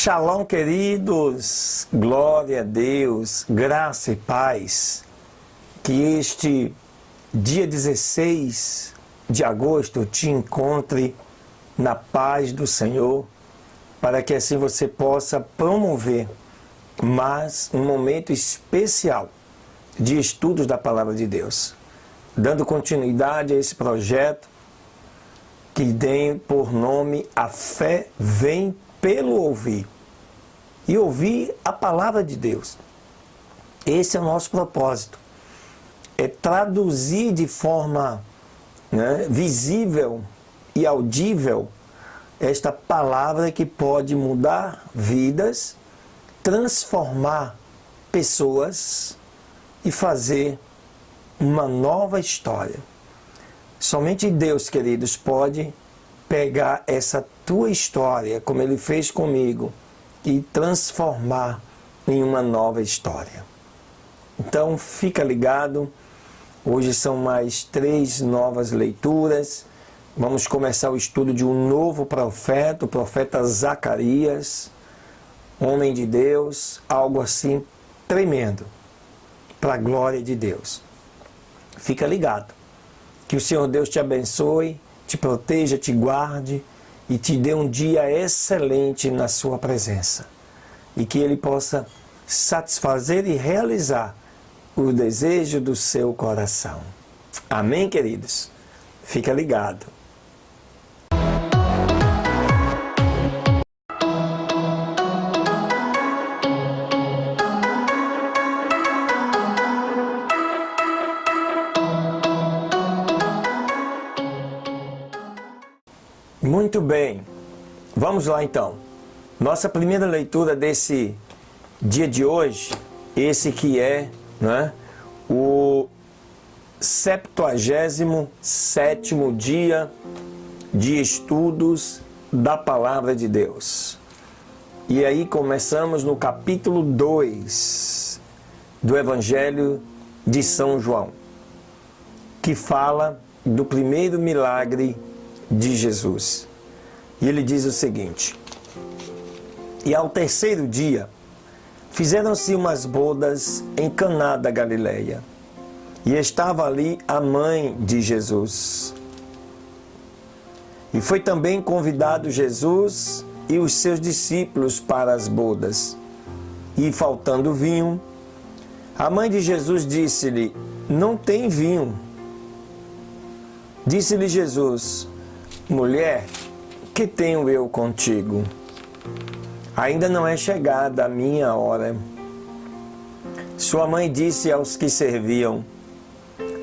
Shalom, queridos, glória a Deus, graça e paz. Que este dia 16 de agosto te encontre na paz do Senhor, para que assim você possa promover mais um momento especial de estudos da Palavra de Deus, dando continuidade a esse projeto que tem por nome A Fé Vem pelo Ouvir, e ouvir a Palavra de Deus. Esse é o nosso propósito, é traduzir de forma visível e audível esta palavra que pode mudar vidas, transformar pessoas e fazer uma nova história. Somente Deus, queridos, pode pegar essa tua história, como Ele fez comigo, e transformar em uma nova história. Então, fica ligado. Hoje são mais 3 novas leituras. Vamos começar o estudo de um novo profeta, o profeta Zacarias, homem de Deus, algo assim tremendo, para a glória de Deus. Fica ligado. Que o Senhor Deus te abençoe, te proteja, te guarde e te dê um dia excelente na sua presença. E que Ele possa satisfazer e realizar o desejo do seu coração. Amém, queridos? Fica ligado. Muito bem, vamos lá então. Nossa primeira leitura desse dia de hoje, esse que é o 77º dia de estudos da Palavra de Deus. E aí começamos no capítulo 2 do Evangelho de São João, que fala do primeiro milagre de Jesus. E ele diz o seguinte: e ao terceiro dia fizeram-se umas bodas em Caná da Galileia, e estava ali a mãe de Jesus. E foi também convidado Jesus e os seus discípulos para as bodas. E faltando vinho, a mãe de Jesus disse-lhe: não tem vinho. Disse-lhe Jesus: mulher, que tenho eu contigo? Ainda não é chegada a minha hora. Sua mãe disse aos que serviam: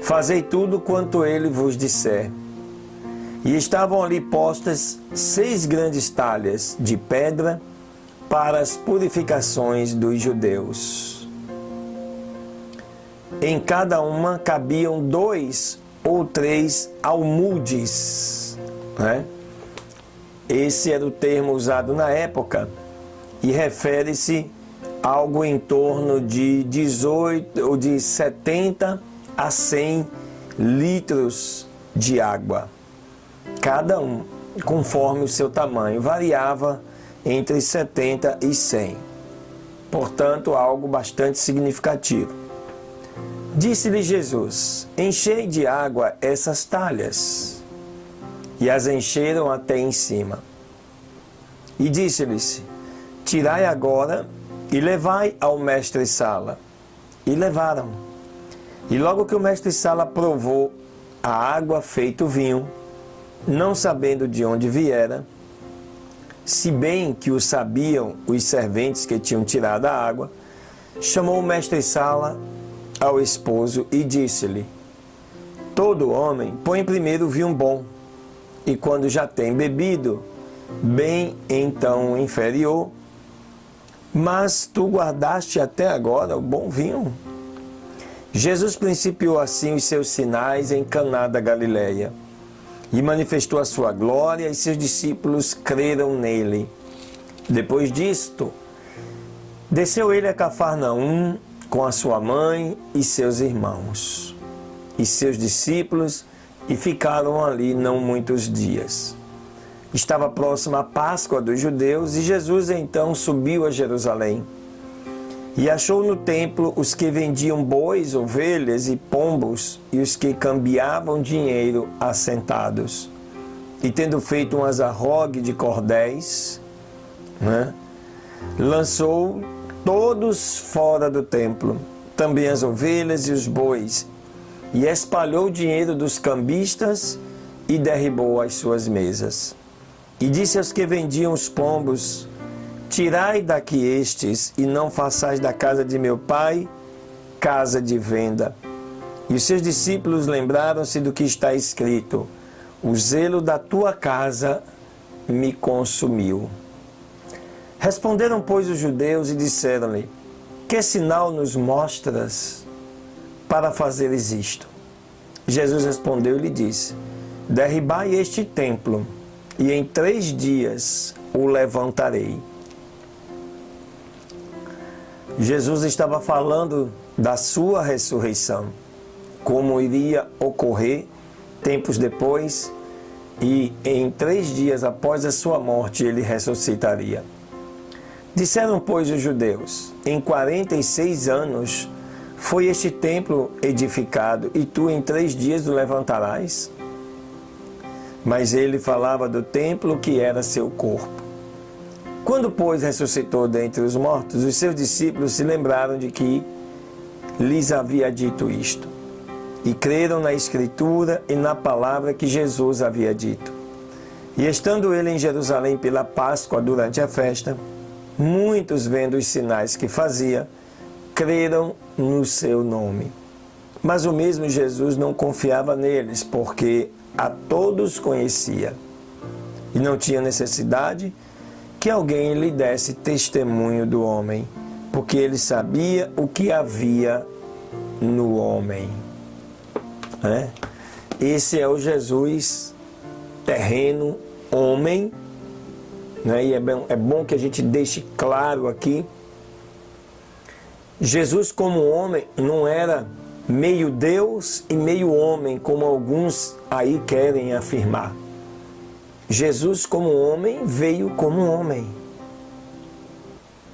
fazei tudo quanto ele vos disser. E estavam ali postas 6 grandes talhas de pedra para as purificações dos judeus. Em cada uma cabiam 2 ou 3 almudes. Esse era o termo usado na época e refere-se a algo em torno de 18 ou de 70 a 100 litros de água. Cada um, conforme o seu tamanho, variava entre 70 e 100. Portanto, algo bastante significativo. Disse-lhe Jesus: enchei de água essas talhas. E as encheram até em cima. E disse-lhes: tirai agora e levai ao mestre-sala. E levaram. E logo que o mestre-sala provou a água feito vinho, não sabendo de onde viera, se bem que o sabiam os serventes que tinham tirado a água, chamou o mestre-sala ao esposo e disse-lhe: todo homem põe primeiro o vinho bom, e quando já tem bebido, bem então o inferior, mas tu guardaste até agora o bom vinho. Jesus principiou assim os seus sinais em Caná da Galileia, e manifestou a sua glória, e seus discípulos creram nele. Depois disto, desceu ele a Cafarnaum com a sua mãe e seus irmãos, e seus discípulos, e ficaram ali não muitos dias. Estava próxima a Páscoa dos judeus e Jesus então subiu a Jerusalém. E achou no templo os que vendiam bois, ovelhas e pombos e os que cambiavam dinheiro assentados. E tendo feito um azarrogue de cordéis, lançou todos fora do templo, também as ovelhas e os bois, e espalhou o dinheiro dos cambistas e derribou as suas mesas. E disse aos que vendiam os pombos: tirai daqui estes, e não façais da casa de meu pai casa de venda. E os seus discípulos lembraram-se do que está escrito: o zelo da tua casa me consumiu. Responderam, pois, os judeus e disseram-lhe: que sinal nos mostras para fazeres isto? Jesus respondeu e lhe disse: derribai este templo, e em 3 dias o levantarei. Jesus estava falando da sua ressurreição, como iria ocorrer tempos depois, e em 3 dias após a sua morte ele ressuscitaria. Disseram, pois, os judeus: em 46 anos foi este templo edificado, e tu em 3 dias o levantarás? Mas ele falava do templo que era seu corpo. Quando, pois, ressuscitou dentre os mortos, os seus discípulos se lembraram de que lhes havia dito isto, e creram na Escritura e na palavra que Jesus havia dito. E estando ele em Jerusalém pela Páscoa durante a festa, muitos, vendo os sinais que fazia, creram no seu nome. Mas o mesmo Jesus não confiava neles, porque a todos conhecia, e não tinha necessidade que alguém lhe desse testemunho do homem, porque ele sabia o que havia no homem. Esse é o Jesus terreno, homem, e é bom que a gente deixe claro aqui: Jesus como homem não era meio Deus e meio homem, como alguns aí querem afirmar. Jesus como homem veio como homem.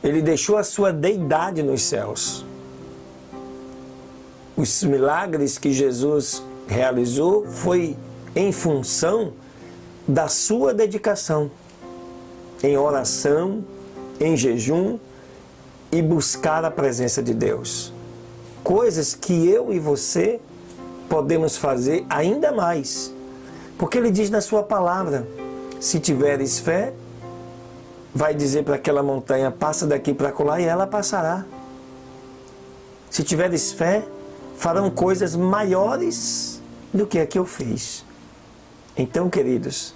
Ele deixou a sua deidade nos céus. Os milagres que Jesus realizou foi em função da sua dedicação, em oração, em jejum e buscar a presença de Deus. Coisas que eu e você podemos fazer ainda mais. Porque ele diz na sua palavra: se tiveres fé, vai dizer para aquela montanha: passa daqui para acolá, e ela passará. Se tiveres fé, farão coisas maiores do que a que eu fiz. Então, queridos,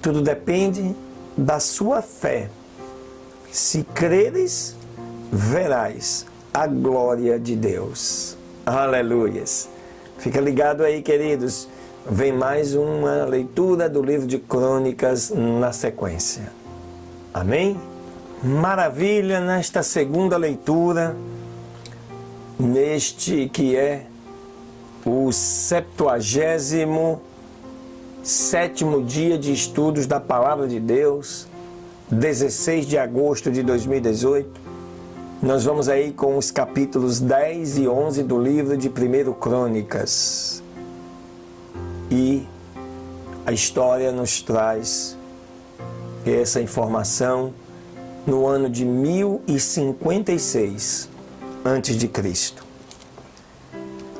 tudo depende da sua fé. Se creres, verás a glória de Deus. Aleluias. Fica ligado aí, queridos. Vem mais uma leitura do livro de Crônicas na sequência. Amém? Maravilha, nesta segunda leitura, neste que é o 77º dia de estudos da Palavra de Deus, 16 de agosto de 2018. Nós vamos aí com os capítulos 10 e 11 do livro de 1 Crônicas. E a história nos traz essa informação no ano de 1056 a.C.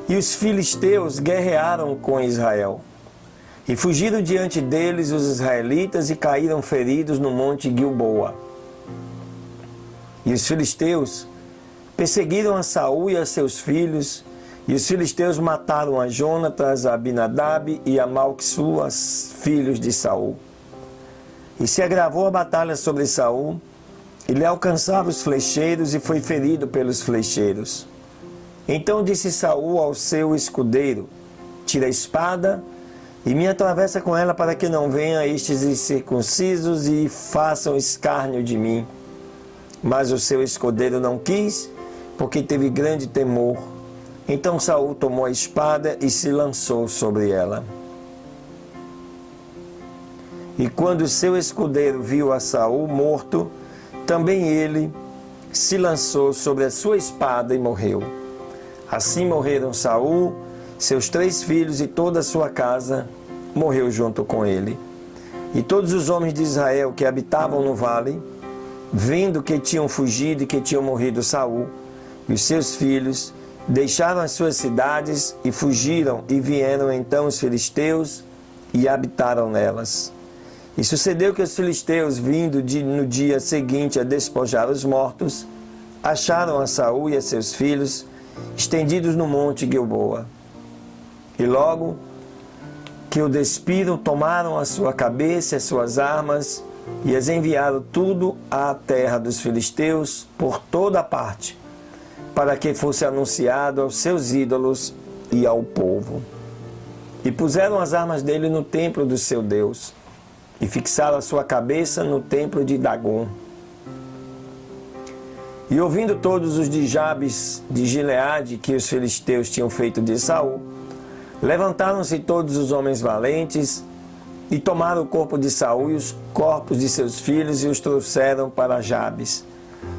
E os filisteus guerrearam com Israel. E fugiram diante deles os israelitas e caíram feridos no monte Gilboa. E os filisteus perseguiram a Saul e a seus filhos, e os filisteus mataram a Jonatas, a Abinadab e a Malquissua, filhos de Saul. E se agravou a batalha sobre Saul, e lhe alcançaram os flecheiros, e foi ferido pelos flecheiros. Então disse Saul ao seu escudeiro: tira a espada e me atravessa com ela, para que não venham estes incircuncisos e façam escárnio de mim. Mas o seu escudeiro não quis, porque teve grande temor. Então Saul tomou a espada e se lançou sobre ela. E quando seu escudeiro viu a Saul morto, também ele se lançou sobre a sua espada e morreu. Assim morreram Saul, seus 3 filhos e toda a sua casa morreu junto com ele. E todos os homens de Israel que habitavam no vale, vendo que tinham fugido e que tinham morrido Saul e os seus filhos, deixaram as suas cidades e fugiram, e vieram então os filisteus e habitaram nelas. E sucedeu que os filisteus, vindo no dia seguinte a despojar os mortos, acharam a Saul e a seus filhos estendidos no monte Gilboa. E logo que o despiram, tomaram a sua cabeça e as suas armas e as enviaram tudo à terra dos filisteus por toda a parte, para que fosse anunciado aos seus ídolos e ao povo. E puseram as armas dele no templo do seu Deus, e fixaram a sua cabeça no templo de Dagom. E ouvindo todos os de Jabes de Gileade que os filisteus tinham feito de Saul, levantaram-se todos os homens valentes e tomaram o corpo de Saul e os corpos de seus filhos e os trouxeram para Jabes.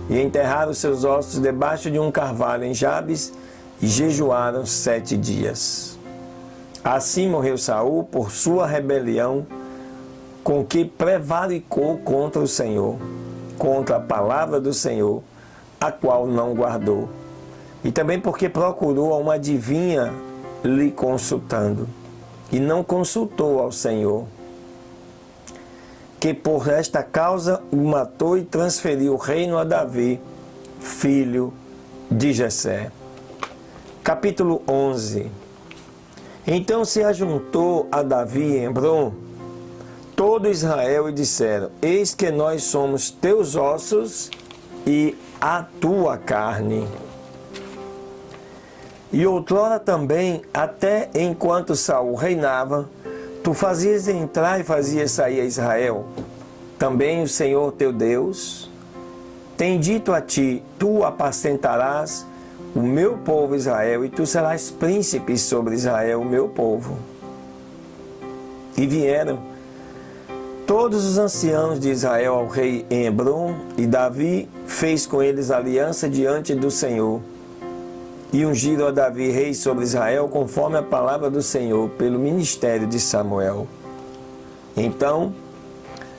E enterraram seus ossos debaixo de um carvalho em Jabes e jejuaram 7 dias. Assim morreu Saul por sua rebelião, com que prevaricou contra o Senhor, contra a palavra do Senhor, a qual não guardou. E também porque procurou a uma adivinha lhe consultando, e não consultou ao Senhor, que por esta causa o matou e transferiu o reino a Davi, filho de Jessé. Capítulo 11. Então se ajuntou a Davi em Hebrom todo Israel e disseram: eis que nós somos teus ossos e a tua carne. E outrora também, até enquanto Saul reinava, tu fazias entrar e fazias sair a Israel. Também o Senhor teu Deus tem dito a ti: tu apacentarás o meu povo Israel, e tu serás príncipe sobre Israel, o meu povo. E vieram todos os anciãos de Israel ao rei em Hebrom, e Davi fez com eles aliança diante do Senhor. E ungiram a Davi rei sobre Israel, conforme a palavra do Senhor, pelo ministério de Samuel. Então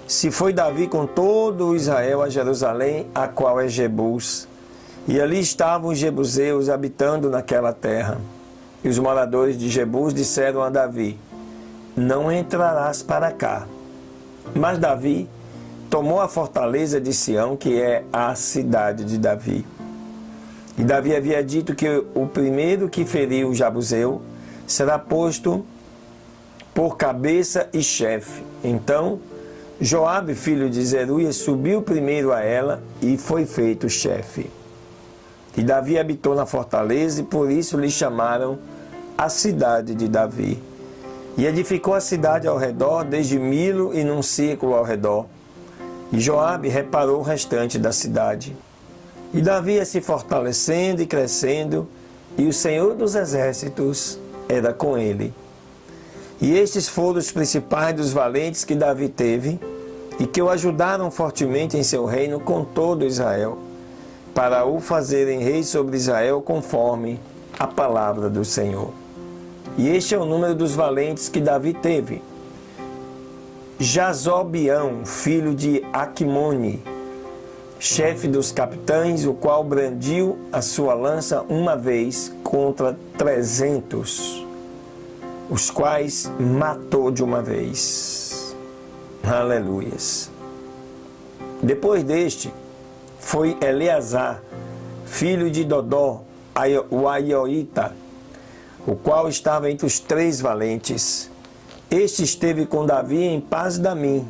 se foi Davi com todo o Israel a Jerusalém, a qual é Jebus. E ali estavam os jebuseus habitando naquela terra. E os moradores de Jebus disseram a Davi: não entrarás para cá. Mas Davi tomou a fortaleza de Sião, que é a cidade de Davi. E Davi havia dito que o primeiro que feriu o jebuseu será posto por cabeça e chefe. Então Joabe, filho de Zeruia, subiu primeiro a ela e foi feito chefe. E Davi habitou na fortaleza, e por isso lhe chamaram a cidade de Davi. E edificou a cidade ao redor, desde Milo e num círculo ao redor. E Joabe reparou o restante da cidade. E Davi ia se fortalecendo e crescendo, e o Senhor dos exércitos era com ele. E estes foram os principais dos valentes que Davi teve, e que o ajudaram fortemente em seu reino com todo Israel, para o fazerem rei sobre Israel conforme a palavra do Senhor. E este é o número dos valentes que Davi teve: Jazobeão, filho de Aquimone, chefe dos capitães, o qual brandiu a sua lança uma vez contra 300, os quais matou de uma vez. Aleluias. Depois deste foi Eleazar, filho de Dodó, o Aioíta, o qual estava entre os 3 valentes. Este esteve com Davi em Pas-damim,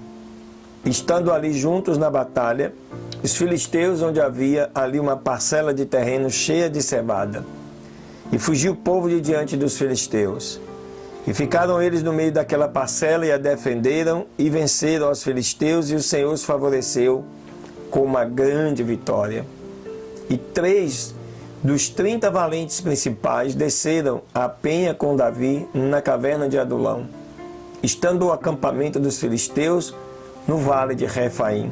estando ali juntos na batalha, os filisteus, onde havia ali uma parcela de terreno cheia de cevada. E fugiu o povo de diante dos filisteus. E ficaram eles no meio daquela parcela e a defenderam e venceram aos filisteus, e o Senhor os favoreceu com uma grande vitória. E 3 dos 30 valentes principais desceram a penha com Davi na caverna de Adulão. estando o acampamento dos filisteus no vale de Refaim.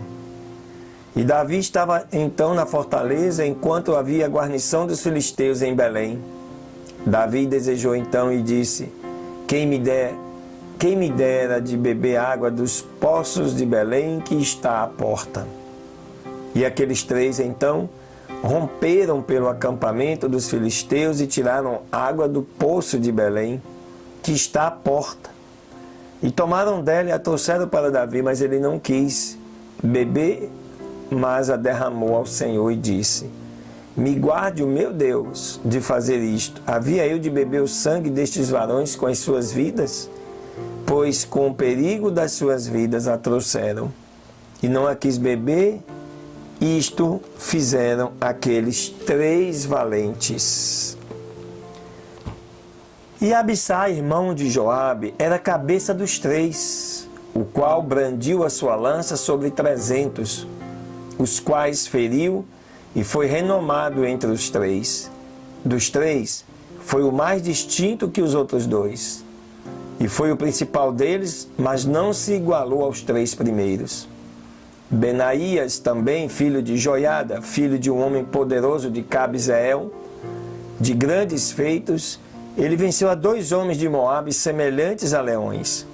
E Davi estava então na fortaleza, enquanto havia guarnição dos filisteus em Belém. Davi desejou então e disse: quem me dera de beber água dos poços de Belém que está à porta. E aqueles três então romperam pelo acampamento dos filisteus e tiraram água do poço de Belém que está à porta. E tomaram dela e a trouxeram para Davi, mas ele não quis beber, mas a derramou ao Senhor e disse: me guarde o meu Deus de fazer isto. Havia eu de beber o sangue destes varões com as suas vidas? Pois com o perigo das suas vidas a trouxeram. E não a quis beber. Isto fizeram aqueles três valentes. E Abissai, irmão de Joabe, era a cabeça dos três, o qual brandiu a sua lança sobre 300, os quais feriu e foi renomado entre os três. Dos três, foi o mais distinto que os outros dois. E foi o principal deles, mas não se igualou aos três primeiros. Benaías também, filho de Joiada, filho de um homem poderoso de Cabzeel, de grandes feitos, ele venceu a 2 homens de Moabe semelhantes a leões.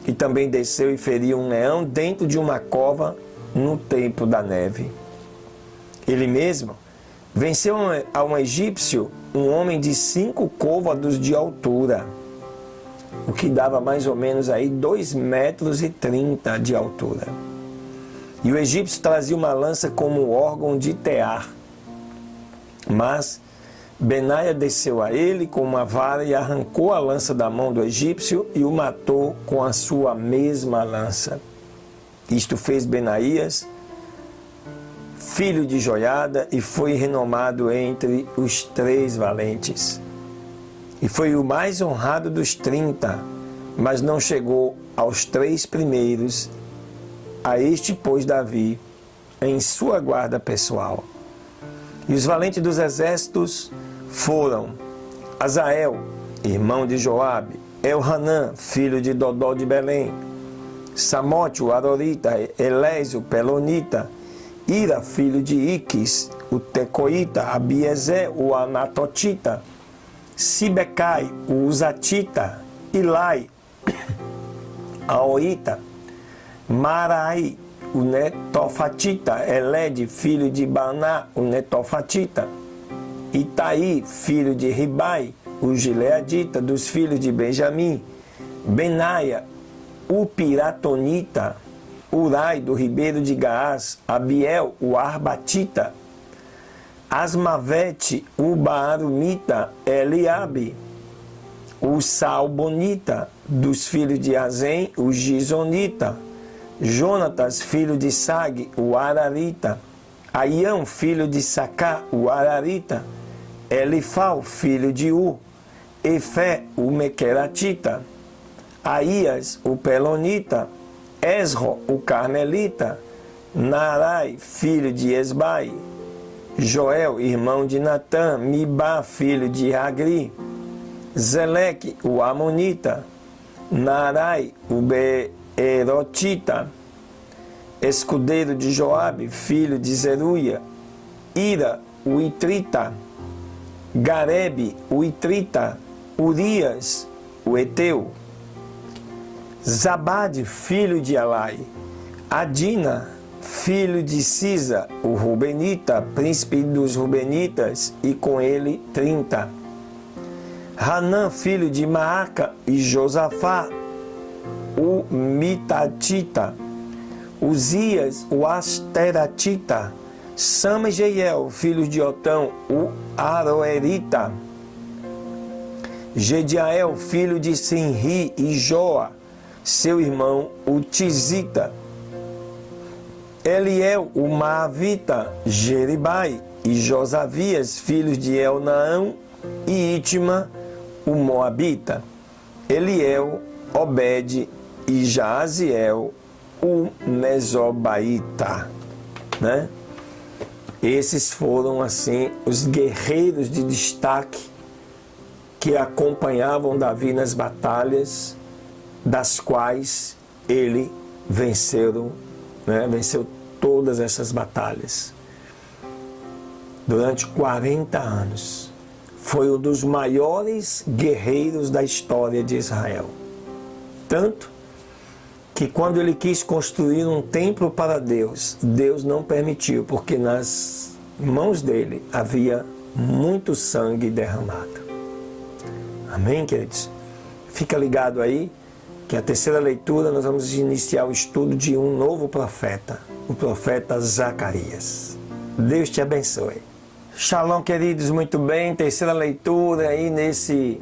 E também desceu e feriu um leão dentro de uma cova no tempo da neve. Ele mesmo venceu a um egípcio, um homem de 5 côvados de altura, o que dava mais ou menos aí 2,30 metros de altura. E o egípcio trazia uma lança como órgão de tear. Mas Benaia desceu a ele com uma vara e arrancou a lança da mão do egípcio e o matou com a sua mesma lança. Isto fez Benaías, filho de Joiada, e foi renomado entre os 3 valentes. E foi o mais honrado dos 30, mas não chegou aos 3 primeiros. A este pôs Davi em sua guarda pessoal. E os valentes dos exércitos foram Azael, irmão de Joabe, Elhanã, filho de Dodó de Belém, Samote, o Arorita, Elésio, o Pelonita, Ira, filho de Iques, o Tecoíta, Abiezé, o Anatotita, Sibecai, o Uzatita, Ilai, a Oita, Marai, o Netofatita, Elede, filho de Baná, o Netofatita, Itaí, filho de Ribai, o Gileadita, dos filhos de Benjamim, Benaia, o Piratonita, Urai, do ribeiro de Gaás, Abiel, o Arbatita, Asmavete, o Baarumita, Eliabe, o Salbonita, dos filhos de Azem, o Gizonita, Jonatas, filho de Sag, o Ararita, Aião, filho de Sacá, o Ararita, Elifal, filho de U, Efé, o Mequeratita, Aías, o Pelonita, Esro, o Carmelita, Narai, filho de Esbai, Joel, irmão de Natã, Mibá, filho de Agri, Zeleque, o Amonita, Narai, o Beerotita, escudeiro de Joabe, filho de Zeruia, Ira, o Itrita, Garebe, o Itrita, Urias, o Eteu, Zabade, filho de Elai, Adina, filho de Sisa, o Rubenita, príncipe dos Rubenitas, e com ele 30. Hanã, filho de Maaca, e Josafá, o Mitatita, Uzias, o Asteratita, Sama e Jeiel, filhos de Otão, o Aroerita, Gediael, filho de Sinri, e Joa, seu irmão, o Tizita, Eliel, o Maavita, Jeribai e Josavias, filhos de Elnaão, e Itma, o Moabita, Eliel, Obed e Jaaziel, o Mesobaíta, né? Esses foram, assim, os guerreiros de destaque que acompanhavam Davi nas batalhas das quais ele venceu todas essas batalhas. Durante 40 anos, foi um dos maiores guerreiros da história de Israel. Tanto que quando ele quis construir um templo para Deus, Deus não permitiu, porque nas mãos dele havia muito sangue derramado. Amém, queridos? Fica ligado aí, que a terceira leitura nós vamos iniciar o estudo de um novo profeta, o profeta Zacarias. Deus te abençoe. Shalom, queridos, muito bem, terceira leitura aí nesse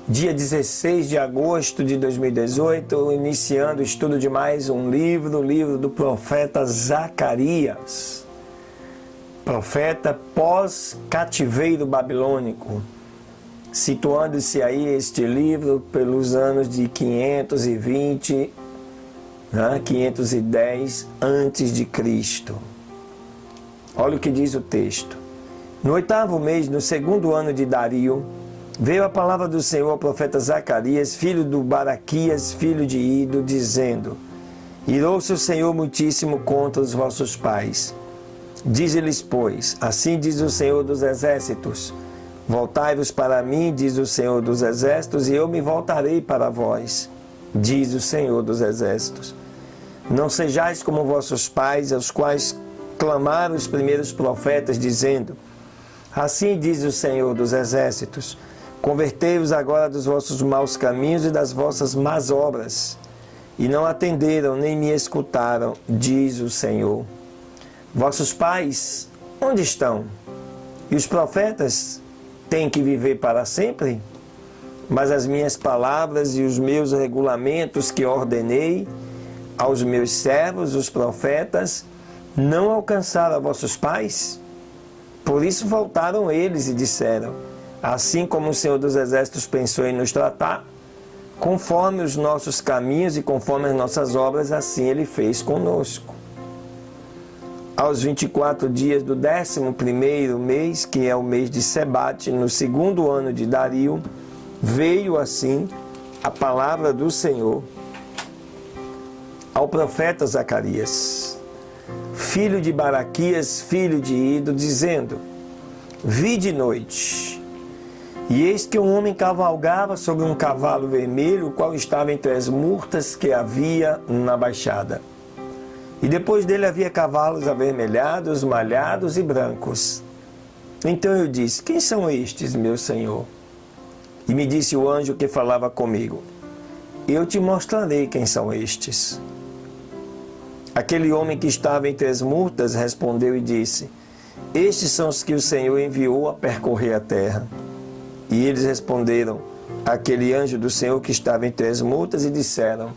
dia 16 de agosto de 2018, iniciando o estudo de mais um livro, o livro do profeta Zacarias, profeta pós-cativeiro babilônico, situando-se aí este livro pelos anos de 520, 510 antes de Cristo. Olha o que diz o texto. No 8º mês, no 2º ano de Dario, veio a palavra do Senhor ao profeta Zacarias, filho do Baraquias, filho de Ido, dizendo: Irou-se o Senhor muitíssimo contra os vossos pais. Dize-lhes, pois, assim diz o Senhor dos Exércitos: Voltai-vos para mim, diz o Senhor dos Exércitos, e eu me voltarei para vós, diz o Senhor dos Exércitos. Não sejais como vossos pais, aos quais clamaram os primeiros profetas, dizendo: Assim diz o Senhor dos Exércitos: Convertei-vos agora dos vossos maus caminhos e das vossas más obras. E não atenderam, nem me escutaram, diz o Senhor. Vossos pais, onde estão? E os profetas têm que viver para sempre? Mas as minhas palavras e os meus regulamentos que ordenei aos meus servos, os profetas, não alcançaram a vossos pais? Por isso voltaram eles e disseram: Assim como o Senhor dos Exércitos pensou em nos tratar, conforme os nossos caminhos e conforme as nossas obras, assim Ele fez conosco. Aos 24 dias do 11º mês, que é o mês de Sebate, no 2º ano de Dario, veio assim a palavra do Senhor ao profeta Zacarias, filho de Baraquias, filho de Ido, dizendo: Vi de noite, e eis que um homem cavalgava sobre um cavalo vermelho, o qual estava entre as murtas que havia na baixada. E depois dele havia cavalos avermelhados, malhados e brancos. Então eu disse: Quem são estes, meu Senhor? E me disse o anjo que falava comigo: Eu te mostrarei quem são estes. Aquele homem que estava entre as murtas respondeu e disse: Estes são os que o Senhor enviou a percorrer a terra. E eles responderam àquele anjo do Senhor que estava entre as murtas e disseram: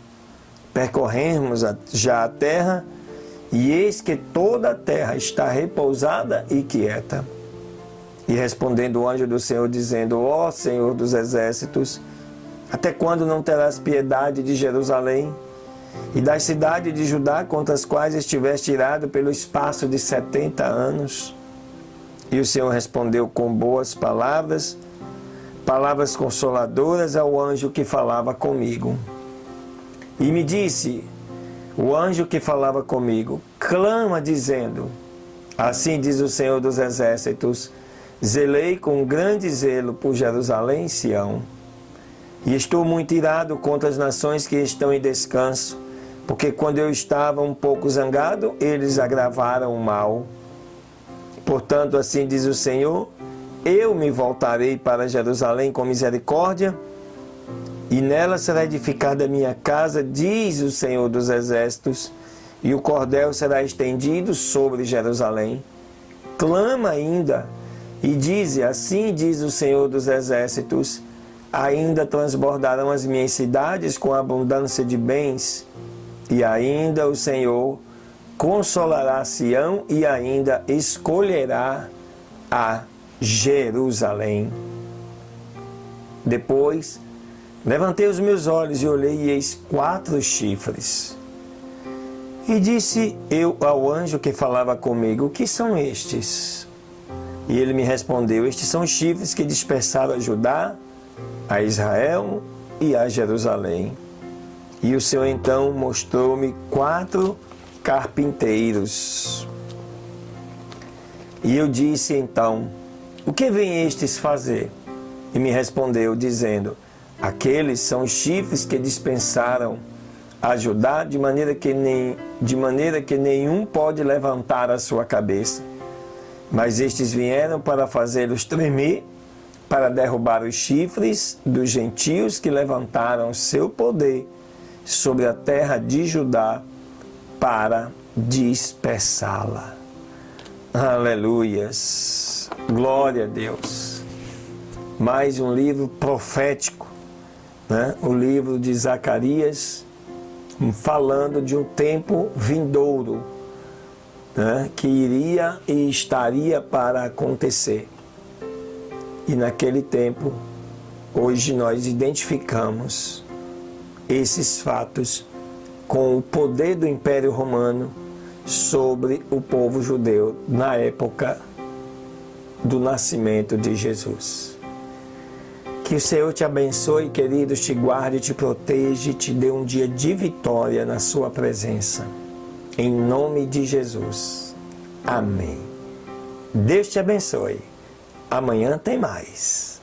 Percorremos já a terra, e eis que toda a terra está repousada e quieta. E respondendo o anjo do Senhor, dizendo: Ó Senhor dos Exércitos, até quando não terás piedade de Jerusalém e das cidades de Judá, contra as quais estiveste irado pelo espaço de 70 anos? E o Senhor respondeu com boas palavras, palavras consoladoras ao anjo que falava comigo. E me disse o anjo que falava comigo: Clama, dizendo: Assim diz o Senhor dos Exércitos, zelei com grande zelo por Jerusalém e Sião, e estou muito irado contra as nações que estão em descanso, porque quando eu estava um pouco zangado, eles agravaram o mal. Portanto, assim diz o Senhor: eu me voltarei para Jerusalém com misericórdia, e nela será edificada a minha casa, diz o Senhor dos Exércitos, e o cordel será estendido sobre Jerusalém. Clama ainda, e dize: assim diz o Senhor dos Exércitos, ainda transbordarão as minhas cidades com abundância de bens, e ainda o Senhor consolará Sião e ainda escolherá a Jerusalém. Depois levantei os meus olhos e olhei, e eis 4 chifres. E disse eu ao anjo que falava comigo: o que são estes? E ele me respondeu: estes são os chifres que dispersaram a Judá, a Israel e a Jerusalém. E o Senhor então mostrou-me 4 carpinteiros. E eu disse então: o que vêm estes fazer? E me respondeu, dizendo: aqueles são os chifres que dispensaram ajudar, de maneira que nenhum pode levantar a sua cabeça. Mas estes vieram para fazê-los tremer, para derrubar os chifres dos gentios que levantaram seu poder sobre a terra de Judá, para dispersá-la. Aleluias! Glória a Deus! Mais um livro profético, né? O livro de Zacarias, falando de um tempo vindouro, né? Que iria e estaria para acontecer. E naquele tempo, hoje nós identificamos esses fatos com o poder do Império Romano sobre o povo judeu na época do nascimento de Jesus. Que o Senhor te abençoe, queridos, te guarde, te proteja e te dê um dia de vitória na sua presença. Em nome de Jesus. Amém. Deus te abençoe. Amanhã tem mais.